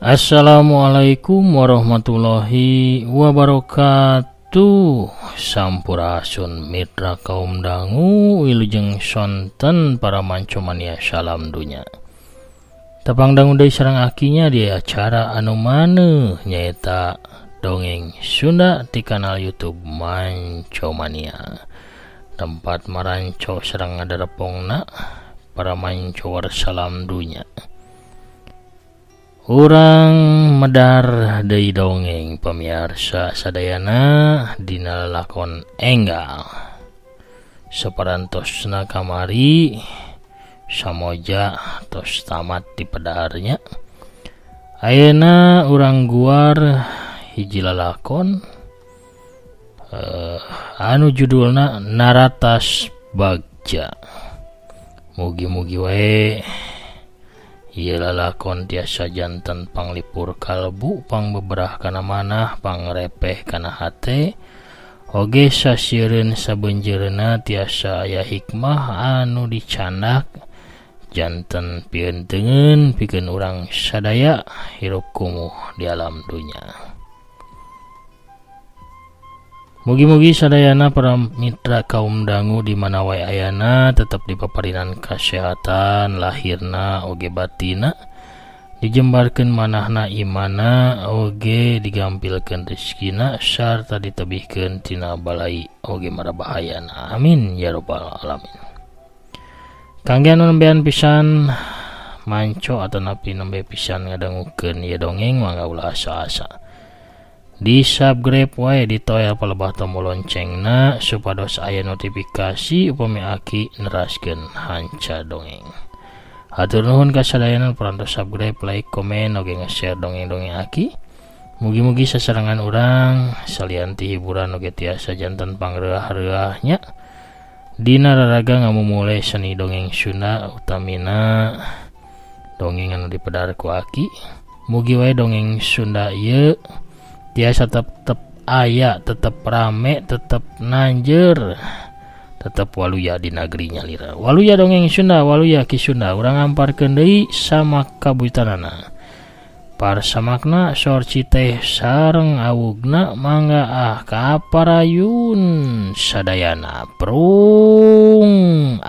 Assalamualaikum warahmatullahi wabarakatuh. Sampurasun mitra kaum dangu wilujeng sonten para mancomania salam dunya. Tepang dangu deui sareng akinya di acara anu maneuh nyaeta dongeng Sunda di kanal YouTube Mancomania. Tempat maranco sareng ngadarepongna para mancowar salam dunya. Urang medar deui dongeng pamirsa sadayana dina lakon enggal. Saparantosna kamari samoja tos tamat di pedarnya. Ayeuna urang guar hiji lalakon anu judulna Naratas Bagja. Mugi-mugi wae ieu lalakon tiasa janten panglipur kalbu, pangbeberah kana manah, pangrepeh kana hate, oge sasiereun sabeunjeureuna tiasa aya hikmah anu dicandak janten pieunteugeun pikeun urang sadaya hirup kumuh di alam dunya. Mugi-mugi sadayana para mitra kaum dangu di mana wae ayana tetap dipaparinan kesehatan lahirna oge batina, dijembarkeun manahna imana oge digampilkeun rezekina sarta ditebihkeun tina balai oge marabahayana. Amin ya rabbal alamin. Kangge anu nembean pisan manco atau napi nembe pisan ngadangukeun ieu dongeng mangga ulah asa-asa di subscribe wae di toel palebah tombol loncengna supados aya notifikasi upami aki neraskeun hanca dongeng. Hatur nuhun ka sadayana parantos subscribe, like, komen, oge nge-share dongeng-dongeng aki. Mugi-mugi sasarangan urang salian ti hiburan oge tiasa janten pangreah-reahnya dina raraga ngamumule seni dongeng Sunda utamina dongeng anu dipedar ku aki. Mugi wae dongeng Sunda ieu tiasa tetep aya, tetep rame, tetep nanjeur, tetep waluya di negeri nyalira. Waluya dongeng Sunda, waluya ki Sunda, urang ngamparkeun deui samak kabuitanana. Parsamakna sorci teh sareng awugna mangga kaparayun sadayana prung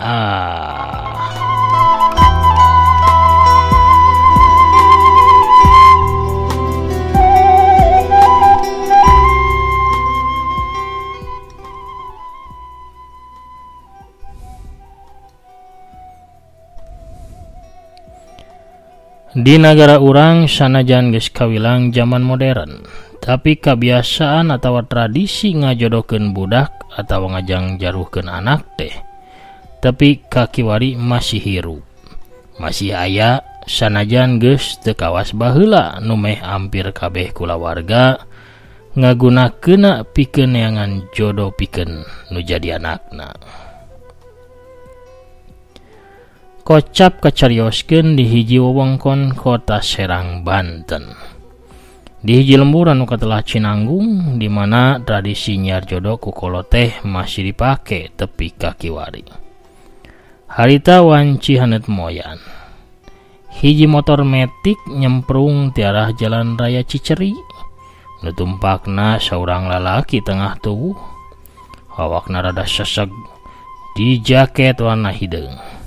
Di negara urang sanajan geus kawilang zaman modern, tapi kebiasaan atau tradisi ngajodokeun budak atau ngajang jaruhkeun anak teh tapi kakiwari masih hirup, masih aya sanajan geus teu kawas baheula nu meh hampir kabeh kulawarga ngagunakeunna pikeun neangan jodoh pikeun nu jadi anakna. Kocap kacarioskeun di hiji wewengkon kota Serang, Banten. Di hiji lembur anu katelah Cinanggung di mana tradisi nyiar jodoh ku kolot teh masih dipake tepi kakiwari. Harita wanci haneut moyan. Hiji motor metik nyemprung ti arah jalan raya Ciceri. Nu tumpakna saurang lalaki tengah tubuh. Awakna rada seseg di jaket warna hideung.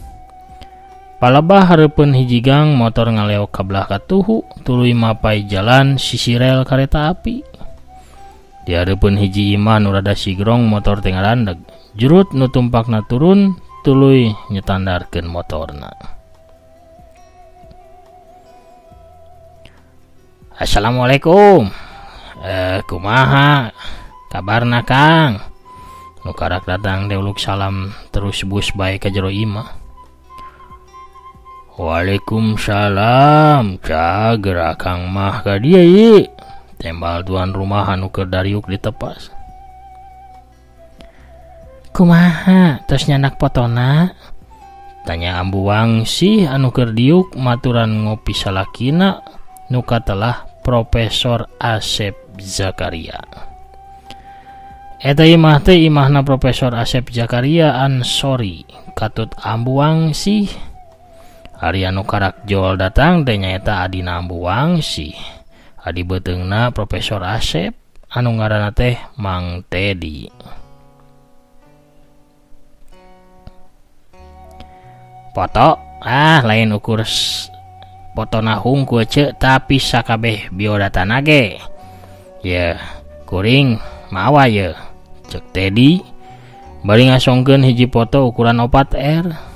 Palebah hareupeun hiji gang motor ngaleok ka belah katuhu tuluy mapai jalan sisi rel kareta api. Di hareupeun hiji imah nu rada sigrong motor teh ngarandeg. Jurut nu tumpakna turun tuluy nyetandarkeun motorna. Assalamualaikum. Kumaha kabarna Kang? Nu karak datang deuluk salam terus bus bae ka jero imah. Waalaikumsalam, cager Kang mah ka dieu ieu. Tembal tuan rumah anu keur dariuk ditepas. Kumaha tos nyandak potona? Tanya Ambu Wangsi anu keur diuk maturan ngopi salakina nu katelah Profesor Asep Zakaria. Eta imah teh imahna Profesor Asep Zakaria Ansori katut Ambu Wangsi Ari anu karakjol datang teh nyaeta adina Ambu Wangsi. Adi beteungna Profesor Asep anu ngaranna teh Mang Tedi. Foto lain ukur fotona hungkul ceuk tapi sakabeh biodatana ge. Ya, kuring mawa ye. Cek Tedi bari ngasongkeun hiji foto ukuran 4R.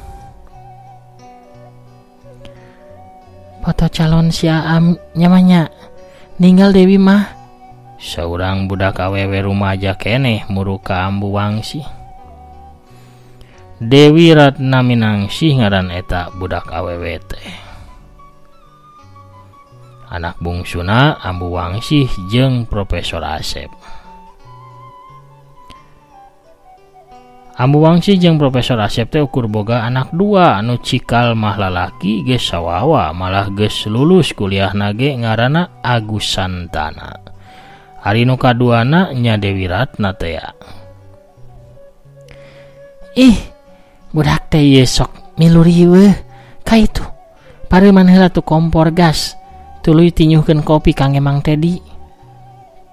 Foto calon si Aam nyamanya ninggal Dewi mah. Saurang budak awewe rumaja keneh muruka Ambu Wangsi. Dewi Ratna Minangsih ngaran eta budak awewe teh. Anak bungsuna Ambu Wangsi jeung Profesor Asep. Ambu Wangsi jeung Profesor Asep teh ukur boga anak 2 anu cikal mah lalaki geus sawawa malah geus lulus kuliahna ge ngaranna Agus Santana. Ari nu kaduana nya Dewi Ratna teh. Budak teh ieu sok milu riweuh ka itu. Pareuman heula tu kompor gas. Tuluy tinyuhkeun kopi kangge Mang Tedi.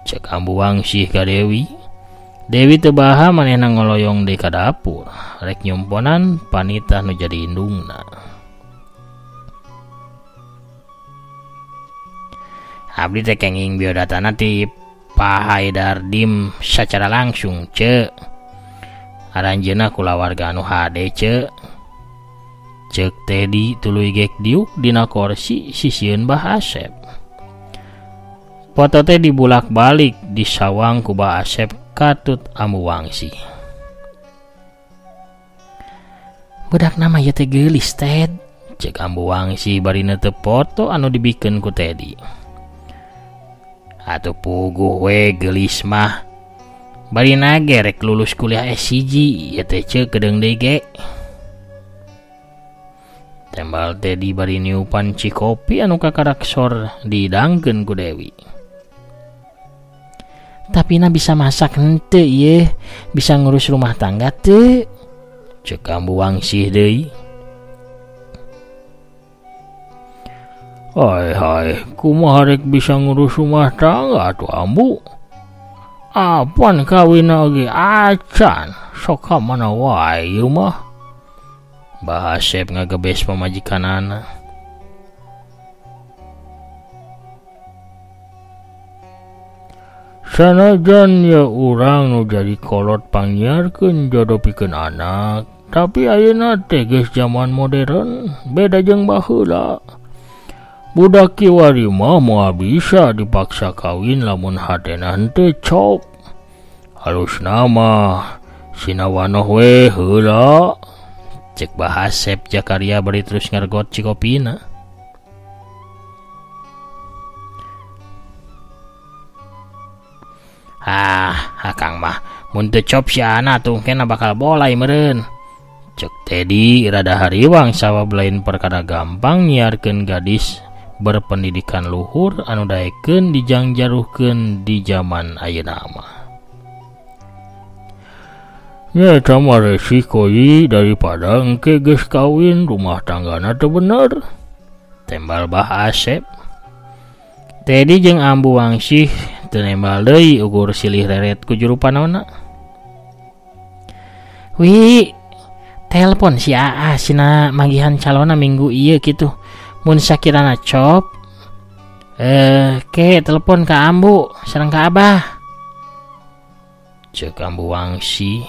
Cek Ambu Wangsi ka Dewi. Dewi teu baha manehna ngoloyong deui ka dapur, rek nyumponan panitah nu jadi indungna. Abdi teh kenging biodatana ti Pak Haidar Dim sacara langsung ceuk. Aranjeunna kulawarga anu hade ceuk. Ceuk Tedi tuluy gek diuk dina kursi sisieun Bah Asep. Foto teh dibulak-balik disawang ku Bah Asep katut Ambu Wangsi. Budak nama ieu teh geulis Ted, cek Ambu Wangsi bari netep foto anu dibikeun ku Tedi. Atuh puguh we geulis mah. Bari nage rek lulus kuliah S1 ieu teh ceuk kedeung deui ge. Tembal Tedi bari niupan cikopi anu kakaraksor dihidangkeun ku Dewi. Tapi na bisa masak henteu ieu, bisa ngurus rumah tangga teu? Cek Ambu Wangsi deui. Hai, kumaha rek bisa ngurus rumah tangga tuh Ambu? Apan kawinna ge acan, sok ka mana wae ieu mah. Bah Asep ngagebes pamajikanana. Sanajan ya urang nu jadi kolot pangnyiarkeun jodoh pikeun anak, tapi ayeuna teh geus zaman modern, beda jeung baheula. Budak kiwari mah moal bisa dipaksa kawin lamun hatena henteu cok. Halusna mah sinawanoh we heula. Cek Bah Asep Jakaria bari terus ngargot cikopina. Akang mah mun teu cop siana tuh kena bakal bolai meureun. Cek Tedi rada hariwang sawab lain perkara gampang nyiarkeun gadis berpendidikan luhur anu daekeun dijangjaruhkeun di zaman ayeuna mah. Nya eta mah resiko daripada engke geus kawin rumah tanggana teu bener. Tembal Bah Asep. Tedi jeung Ambu Wangsi teu nembal deui ukur silih reret ku juru panaonna. Wi, telepon si Aa sina magihan calona minggu ieu kitu. Mun sakirana cop, ke telepon ka Ambu sareng ka Abah. Cek Ambu Wangsi.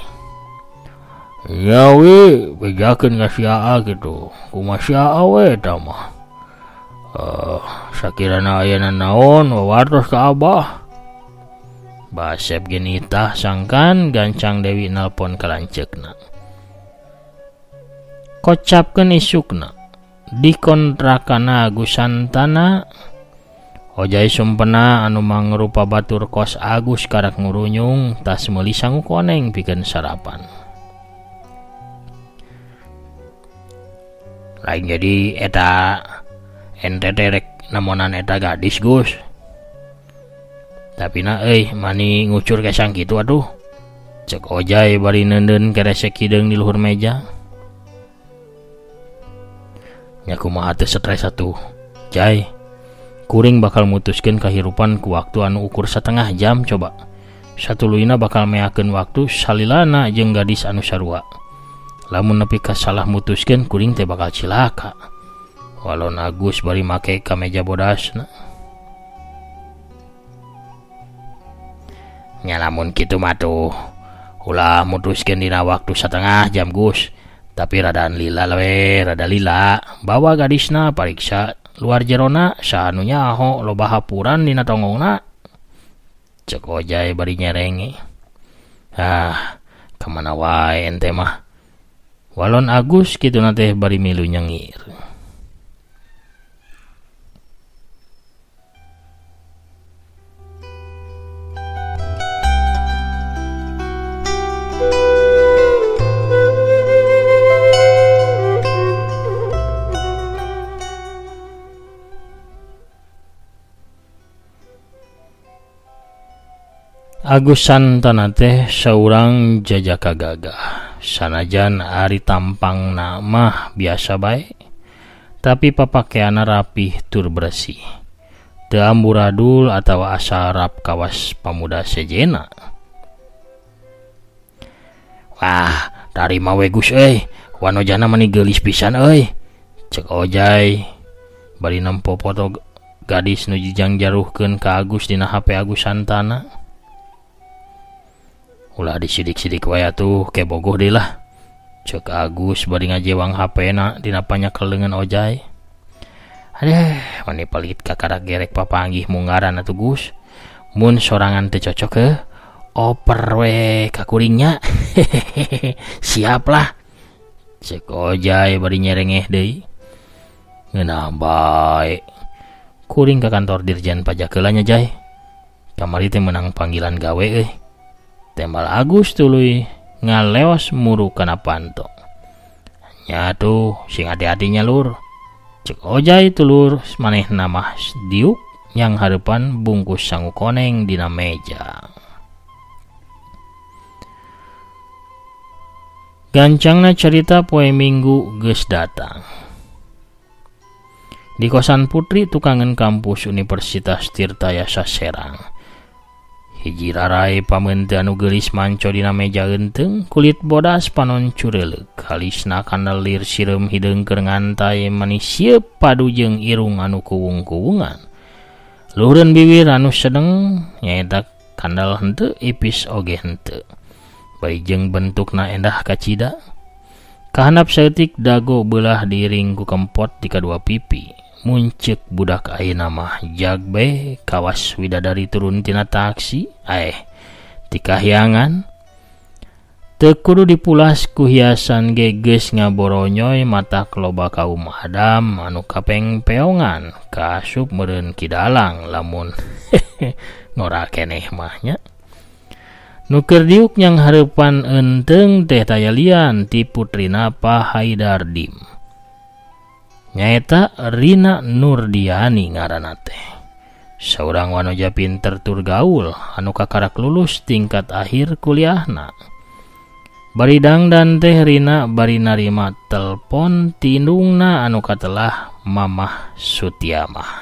Ya we, bejakeun ka si Aa kitu. Kumaha si Aa we eta mah. Sakirana ayeuna naon wawartos ka Abah. Bah Asep genitah sangkan gancang Dewi nelpon ka lanceukna. Kocapkeun isukna. Di kontrakana Agus Santana. Ojai sumpena anu mangrupa batur kos Agus karak ngurunyung tas meuli sangu koneng pikeun sarapan. Lain jadi eta ente rek namonan eta gadis Gus. Tapi mani ngucur kesang gitu aduh. Cek Ojai bari neundeun keresek hideung di luhur meja. nya kumaha teu stres atuh Jai. Kuring bakal mutuskeun kahirupan ku waktu anu ukur setengah jam coba. Satuluyna bakal meakeun waktu salilana jeung gadis anu sarua. Lamun nepi ka salah mutuskeun kuring teh bakal cilaka. Walon Agus bari make kameja bodasna. Nya lamun kitu mah tuh ulah mutuskeun dina waktu setengah jam Gus. Tapi radaan lila we, rada lila. Bawa gadisna pariksa luar jerona saanu nyaho loba hapuran dina tonggongna. Cek Ojay bari nyerenge. Kemana wae ente mah. Walon Agus kitu teh bari milu nyengir. Agus Santana teh saurang jajaka gagah. Sanajan ari tampang mah biasa bae, tapi papakeana rapih tur bersih. Teu amburadul atawa asarap kawas pamuda sejena. Wah, tarima we Gus euy, wanojana mani geulis pisan euy. Cek Ojay bari nempo foto gadis nu jijang jaruhkeun ka Agus dina HP Agus Santana. Ulah disidik-sidik wae atuh ke bogoh deui lah. Cek Agus bari ngajewang HP-na dina panyakelengan Ojay. Mani pelit kakarak gerek papanggih munggaran atuh Gus. Mun sorangan teu cocok oper we ka kuringnya. Siap lah. Cek Ojay bari nyerengeh deui. Ngeunah bae. Kuring ka kantor Dirjen Pajak heula nya Jay. Kamari teh menang panggilan gawe euy. Tembal Agus tuluy ngaleos muru kana panto. Nya tuh sing hati-hatinya lur. Cek Ojay tulur manehna mah diuk yang hareupan bungkus sangu koneng dina meja. Gancangna cerita poe Minggu geus datang. Di kosan Putri tukangan kampus Universitas Tirtayasa Serang. Hiji rarai pamenteun anu geulis manco dina meja eunteng, kulit bodas panon cureulek, halisna kandelir sireum hideung keur ngantai manis sieup padu jeung irung anu kuwung-kuwungan. Luhureun bibir anu sedeng nyaeta kandal henteu, ipis oge henteu. Bari jeung bentukna endah kacida. Kahandap saeutik dago beulah diiring ku kempot di kadua pipi. Muncek budak ayeuna mah jagbe kawas widadari turun tina taksi ti kahyangan. Teu kudu dipulas ku hiasan ge geus ngaboronyoy mata loba kaum adam anu kapengpeongan kaasup meureun kidalang lamun ngora keneh mah nya. Nu keur diuk nyang hareupan eunteng teh tayalian ti putrina Pak Haidardim. Nyaeta Rina Nurdiani ngaranna teh. Saurang wanoja pinter tur gaul anu kakarak lulus tingkat akhir kuliahna. Bari dangdan teh Rina bari narima telepon ti indungna anu katelah Mamah Sutiamah.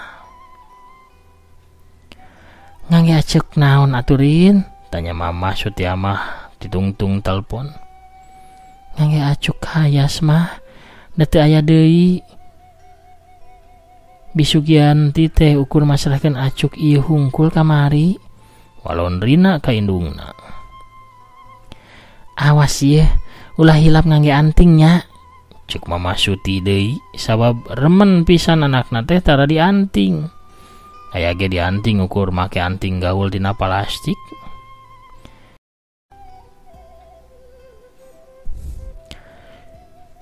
Ngangge acek naon aturin? Tanya Mamah Sutiamah ditungtung telepon. Ngangge acuk hayas mah, da teu aya deui. Bisugianti teh ukur masrahkeun acuk ieu hungkul kamari. Walon Rina ka indungna. Awas ye, ulah hilap ngangge antingnya. Cek Mamah Suti deui sabab remen pisan anakna teh tara dianting. Aya ge dianting ukur make anting gaul dina plastik.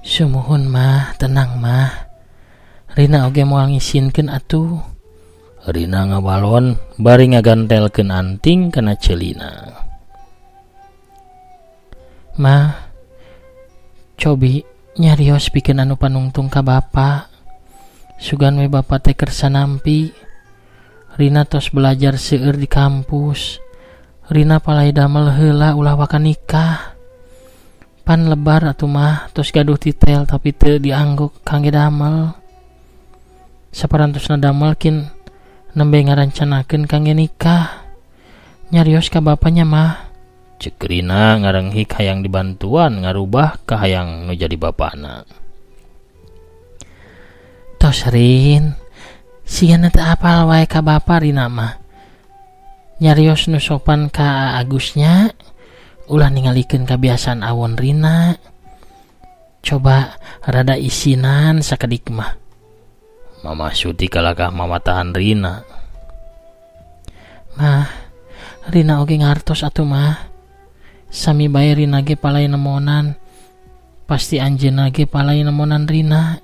Sumuhun mah, tenang mah. Rina oge moal ngisinkeun atuh. Rina ngabalon bari ngagantelkeun anting kana ceulina. Mah, cobi nyarios pikeun anu panungtung ka bapa. Sugan we bapa teh keur sanampi. Rina tos belajar seueur di kampus. Rina palai damel heula ulah waka nikah. Pan lebar atuh mah tos gaduh titel tapi teu diangguk kangge damel. saparantosna damelkin nembe ngarancanakeun kangge nikah. Nyarios ka bapaknya mah. Cek Rina ngarenghik hayang dibantuan ngarubah ka hayang nu jadi bapana. Tos Rin, siana teu apal wae ka bapa Rina mah. Nyarios nu sopan ka Agusnya, ulah ningalikeun kabiasaan awon Rina. Coba rada isinan sakedik mah. Mama Suti kalakah mamatahan Rina. Mah, Rina oge ngartos atuh mah. Sami bae Rina ge palai nemonan. Pasti anjeunna ge palai nemonan Rina.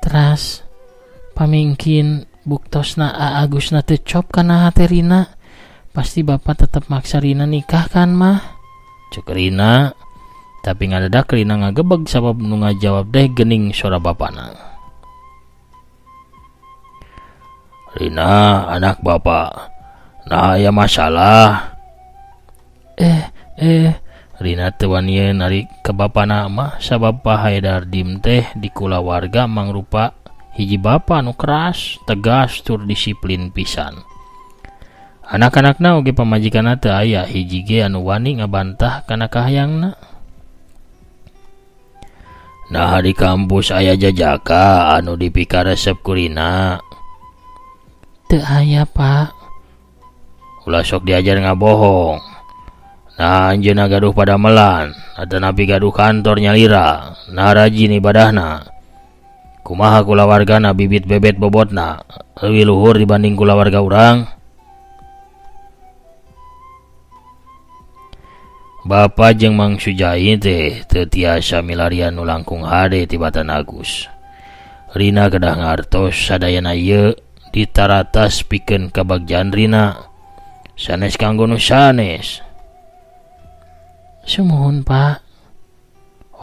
Teras pamingkin buktosna Agusna teu cop kana hate Rina. Pasti bapak tetep maksa Rina nikah kan mah. Cek Rina, tapi ngadadak Rina ngagebeg sabab nu ngajawab deh geuning suara bapana. Rina, anak bapak, nah aya masalah. Rina teu wani narik ke bapana mah sabab Pak Haidar Dim teh di kulawarga mangrupa hiji bapa nu keras, tegas tur disiplin pisan. Anak-anakna oge pamajikanna teu aya hiji ge anu wani ngabantah kana kahayangna. Nah di kampus aya jajaka anu dipikaresep ku Rina. Teu aya Pak. Ulah sok diajar ngabohong. Nah anjeunna gaduh pada melan, atanapi gaduh kantor nyalira, nah rajin ibadahna. Kumaha kulawargana bibit bebet bobotna leuwih luhur dibanding kulawarga urang. Bapak jeung Mang Sujai teh teu tiasa milarian nu langkung hade ti Batan Agus. Rina kedah ngartos sadayana ieu ditaratas pikeun kabagjan Rina. Sanes kanggo nu sanes. Sumuhun Pak.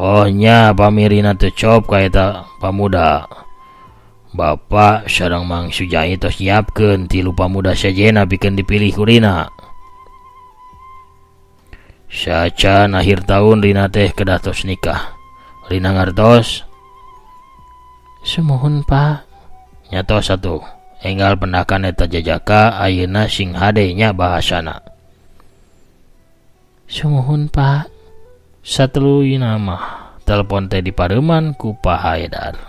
Oh nya pamirina teu cop ka eta pamuda. Bapak sareng Mang Sujai tos nyiapkeun 3 pamuda sajena pikeun dipilih ku Rina. Sacan akhir tahun Rina teh kedah tos nikah. Rina ngartos. Sumuhun Pak. Nyatos atuh. Enggal pendakan eta jajaka ayeuna sing hade nya bahasana. Sumuhun Pak. Satuluyna mah telepon teh dipareuman ku Pak Haidar.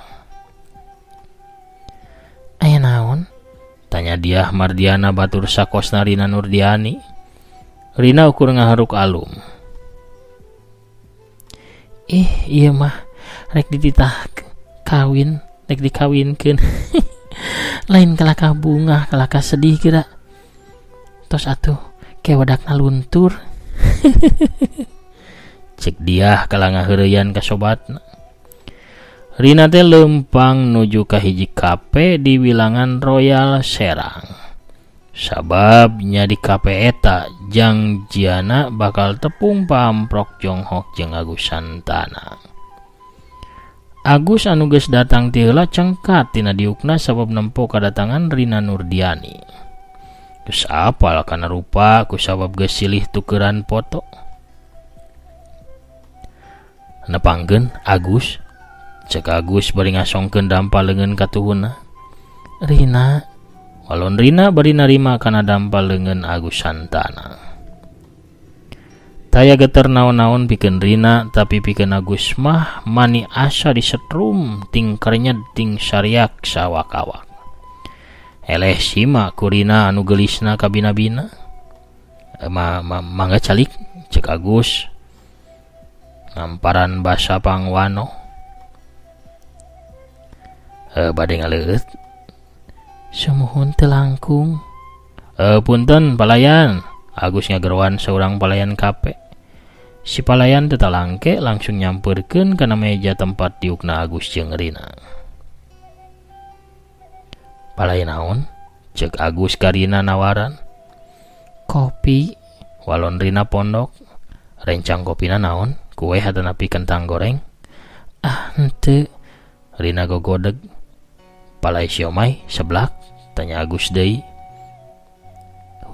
Aya naon? Tanya dia Mardiana batur sakosna Rina Nurdiani. Rina ukur ngaharuk alum. Iya mah rek dititah kawin, rek dikawinkeun. Lain kalakah bunga, kalakah sedih kira. Tos atuh kewedakna luntur. Cek dia kalangah heureuyan ka sobatna. Rina teh lempang nuju ka hiji kape di Wilangan Royal Serang. Sababnya di kape eta janjiana bakal tepung pamprok Jonghok jeung Agus Santana. Agus anu geus datang ti heula cengkat tina diukna sabab nempo kadatangan Rina Nurdiani. Geus apal kana rupa ku sabab geus silih tukeran foto. Nepangkeun Agus. Cek Agus bari ngasongkeun dampal leungeun ka tuhuna. Rina. Walon Rina bari narima kana dampal leungeun Agus Santana. Taya geter naon-naon pikeun Rina, tapi pikeun Agus mah mani asa disetrum ting karenyed ting sariak sawak-awak. Eleh simak ku Rina anu gelisna ka bina-bina. Mangga calik cek Agus. Ngamparan basa pangwano. Bade ngaleueut. Sumuhun teu langkung. Punten palayan. Agus ngagerwan seorang palayan kape. Si palayan teu talangke langsung nyampeurkeun kana meja tempat diukna Agus jeung Rina. Palayan naon? Cek Agus ka Rina nawaran. Kopi. Walon Rina pondok. Rencang kopina naon? Kue hatanapi kentang goreng. Henteu. Rina gogodeg. Palai siomay seblak. Tanya Agus deui.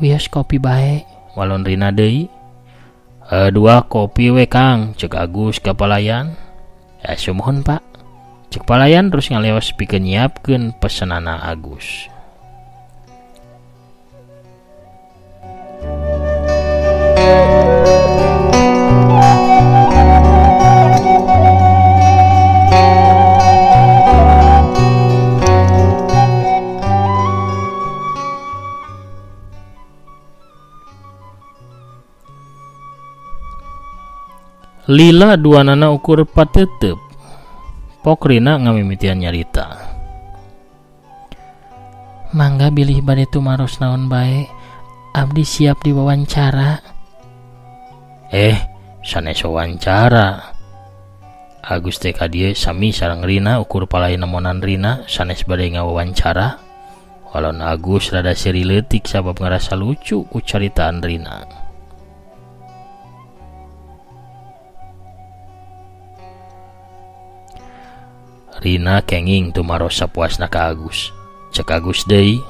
Wios kopi bae. Walon Rina deui. 2 kopi we Kang. Cek Agus ka palayan. Sumuhun Pak. Cek palayan terus ngaleos pikeun nyiapkeun pesenana Agus. Lila duanana ukur patetep. Pokrina ngamimitian nyarita. Mangga bilih bade tumaros naon bae. Abdi siap diwawancara. Sanes wawancara. Agus teh ka dieu sami sareng Rina ukur palayan nemonan Rina sanes bade ngawawancara. Walon Agus rada seri leutik sabab ngarasa lucu ku caritaan Rina. Rina kenging tumaros sapuasna ka Agus. Cek Agus deui.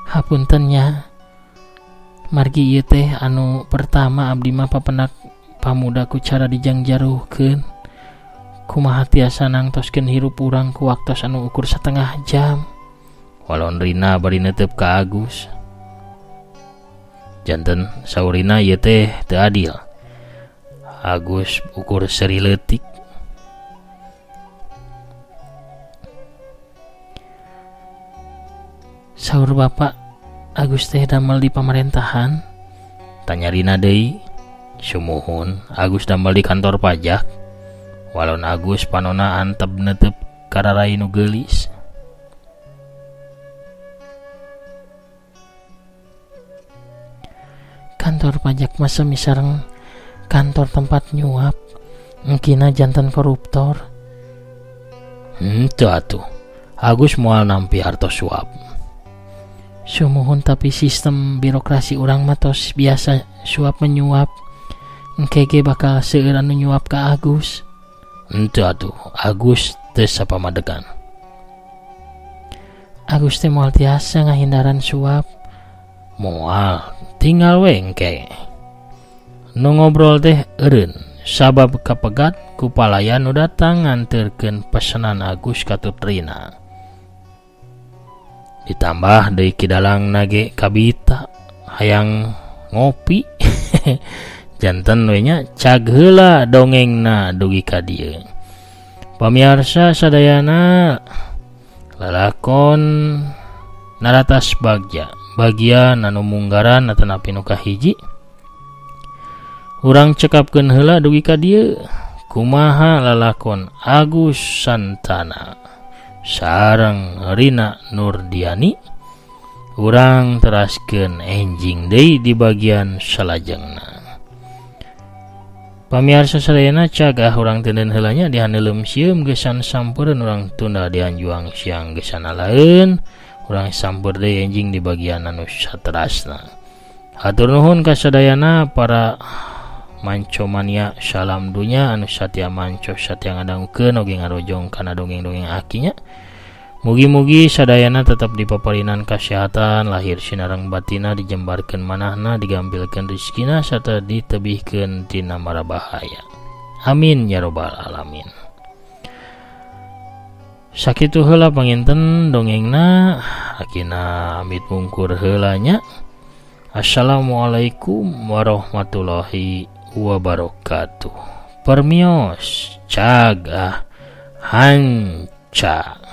Hapunten nya. Margi ieu teh anu pertama abdi mah papendak pamuda ku cara dijangjaruhkeun. Kumaha tiasa nangtoskeun hirup urang ku waktos anu ukur setengah jam. Walon Rina bari neuteup ka Agus. Janten saur Rina ieu teh teu adil. Agus ukur seri leutik. Saur bapak Agus teh damel di pamerintahan. Tanya Rina deui. Sumuhun Agus damel di kantor pajak. Walon Agus panona antep neuteup kararai nu geulis. Kantor pajak masa misareng kantor tempat nyuap, engkina jantan koruptor. Teu atuh. Agus moal nampi hartos suap. Sumuhun tapi sistem birokrasi urang matos biasa suap menyuap. Engke ge bakal seueur anu nyuap ka Agus. Teu atuh. Agus teu sapamadegan. Agus teh moal tiasa ngahindaran suap. Moal, tinggal we engke. Nu ngobrol teh eureun sabab kapegat ku palayan nu datang nganterkeun pesanan Agus ka Rina. Ditambah deui kidalang nage kabita hayang ngopi. Janten we nya cag heula dongengna dugi ka dieu. Pamirsa sadayana lalakon Naratas Bagja bagian anu munggaran atanapi nu kahiji. Urang cekapkeun heula dugi ka dieu kumaha lalakon Agus Santana sareng Rina Nurdiani. Urang teraskeun enjing deui di bagian salajengna. Pamirsa sadayana cagah urang teuneun heula nya dihaneulem sieum gesan sampeureun urang tunda dianjuang siang gesan laeun. Urang sampeur deui enjing di bagian anu saterasna. Hatur nuhun ka sadayana para manco mania salam dunya anu satya manco satya ngadangukeun oge ngarojong kana dongeng-dongeng akinya. Mugi-mugi sadayana tetap dipaparinan kasehatan lahir sinareng batina, dijembarkeun manahna, digampilkeun rezekina sarta ditebihkeun tina mara bahaya. Amin ya robbal alamin. Sakitu heula panginten dongengna, akina amit mungkur heula nya. Assalamualaikum warahmatullahi wabarakatuh. Permios cagah hanca.